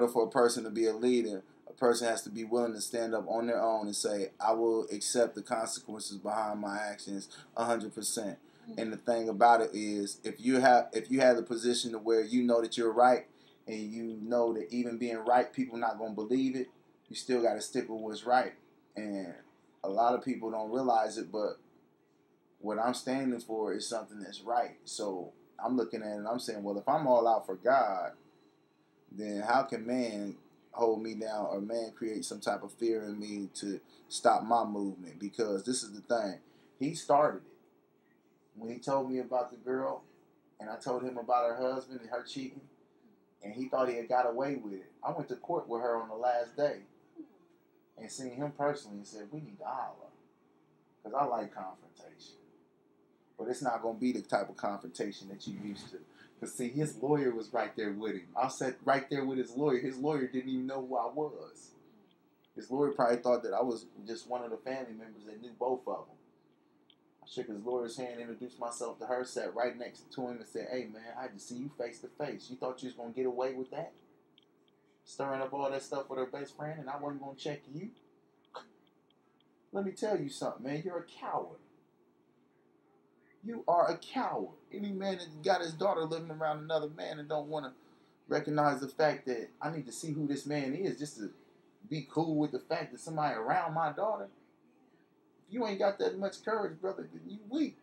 order for a person to be a leader, a person has to be willing to stand up on their own and say, I will accept the consequences behind my actions 100%. And the thing about it is, if you have the position to where you know that you're right, and you know that even being right, people not going to believe it, you still got to stick with what's right. And a lot of people don't realize it, but what I'm standing for is something that's right. So I'm looking at it and I'm saying, well, if I'm all out for God, then how can man hold me down, or man create some type of fear in me to stop my movement? Because this is the thing. He started it. When he told me about the girl, and I told him about her husband and her cheating, and he thought he had got away with it, I went to court with her on the last day and seen him personally and said, we need to holler. Because I like confrontation. But it's not going to be the type of confrontation that you used to. Because, see, his lawyer was right there with him. I sat right there with his lawyer. His lawyer didn't even know who I was. His lawyer probably thought that I was just one of the family members that knew both of them. I shook his lawyer's hand, introduced myself to her, sat right next to him and said, hey, man, I just see you face to face. You thought you was going to get away with that? Stirring up all that stuff with her best friend, and I wasn't going to check you? Let me tell you something, man. You're a coward. You are a coward. Any man that got his daughter living around another man and don't want to recognize the fact that I need to see who this man is just to be cool with the fact that somebody around my daughter. If you ain't got that much courage, brother, then you weak.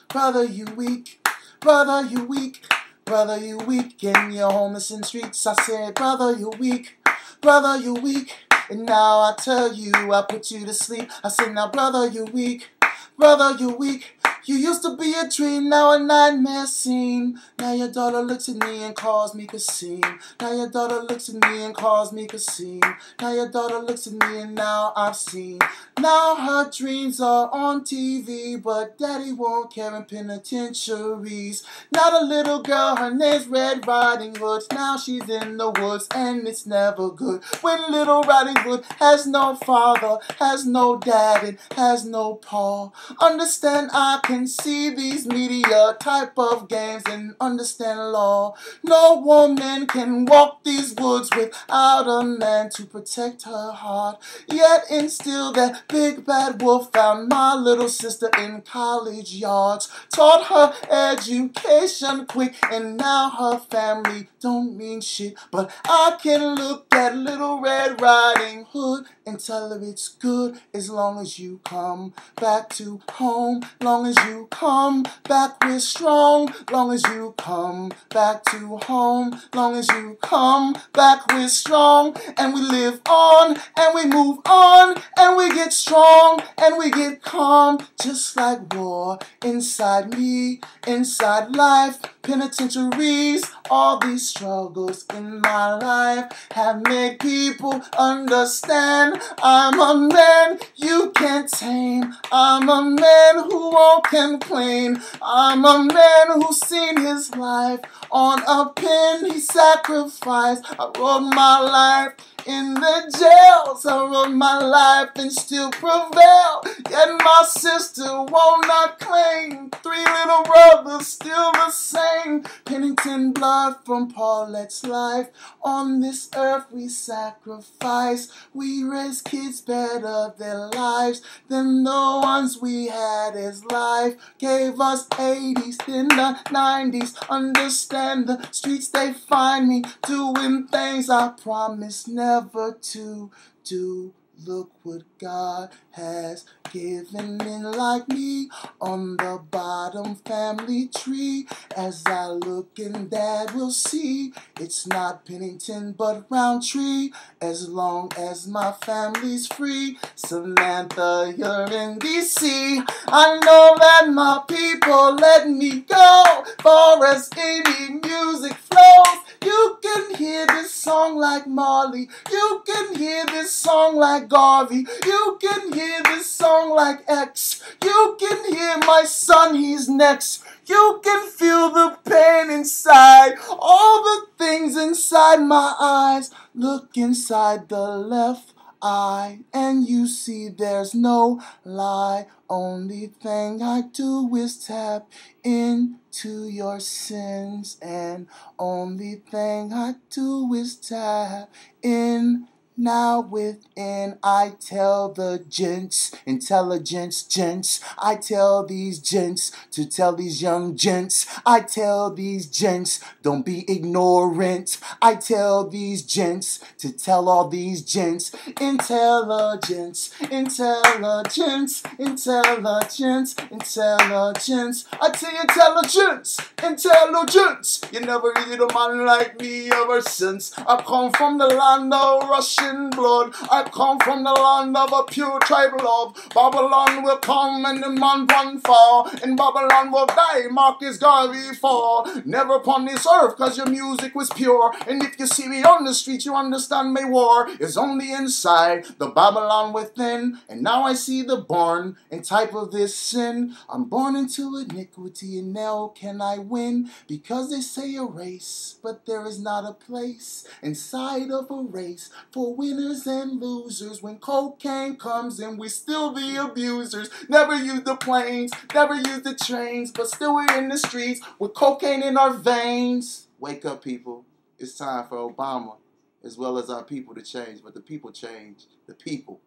Brother, you weak. Brother, you weak. Brother, you weak. And you're homeless in streets. I said, brother, you weak. Brother, you weak. And now I tell you, I put you to sleep. I said, now, brother, you weak. Brother, you weak. You used to be a dream, now a nightmare scene. Now your daughter looks at me and calls me Kasim. Now your daughter looks at me and calls me Kasim. Now your daughter looks at me and now I've seen. Now her dreams are on TV, but daddy won't care in penitentiaries. Now the little girl, her name's Red Riding Hood. Now she's in the woods and it's never good. When Little Riding Hood has no father, has no dad, and has no pa. Understand, I can see these media type of games and understand law. No woman can walk these woods without a man to protect her heart. Yet and still that big bad wolf found my little sister in college yards. Taught her education quick, and now her family don't mean shit. But I can look at Little Red Riding Hood and tell her it's good as long as you come back to home, long as you come back with strong, long as you come back to home, long as you come back with strong. And we live on and we move on and we get strong and we get calm, just like war inside me, inside life. Penitentiaries, all these struggles in my life have made people understand I'm a man you can't tame. I'm a man who won't complain. I'm a man who's seen his life on a pin he sacrificed. I wrote my life in the jails. I wrote my life and still prevail. Yet my sister will not claim. 3 little brothers still the same. Pennington blood from Paulette's life. On this earth we sacrifice. We raise kids better their lives than the ones we had as life. Gave us 80s, then the 90s. Understand the streets, they find me doing things I promised never to do. Look what God has given men like me on the bottom family tree. As I look and Dad will see, it's not Pennington but Roundtree. As long as my family's free, Samantha, you're in D.C. I know that my people let me go. Far as any music flows, you can hear this song like Marley. You can hear this song like Garvey. You can hear this song like X. You can hear my son, he's next. You can feel the pain inside, all the things inside my eyes. Look inside the left and you see there's no lie. Only thing I do is tap into your sins, and only thing I do is tap in. Now within, I tell the gents, intelligence gents, I tell these gents to tell these young gents, I tell these gents, don't be ignorant, I tell these gents to tell all these gents, intelligence, intelligence, intelligence, intelligence, I tell you intelligence, intelligence, you never needed a man like me ever since. I come from the land of Russian blood, I come from the land of a pure tribal love. Babylon will come and the man run far, and Babylon will die, Marcus Garvey fall. Never upon this earth, cause your music was pure, and if you see me on the street, you understand my war is only inside the Babylon within. And now I see the born and type of this sin. I'm born into iniquity, and now can I win? Because they say a race, but there is not a place inside of a race for winners and losers. When cocaine comes in, we still the abusers. Never use the planes, never use the trains, but still we're in the streets with cocaine in our veins. Wake up, people. It's time for Obama as well as our people to change. But the people change the people,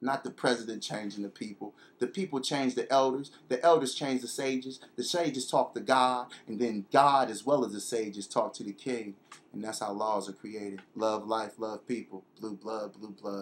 not the president changing the people. The people change the elders change the sages talk to God, and then God as well as the sages talk to the king. And that's how laws are created. Love life, love people, blue blood, blue blood.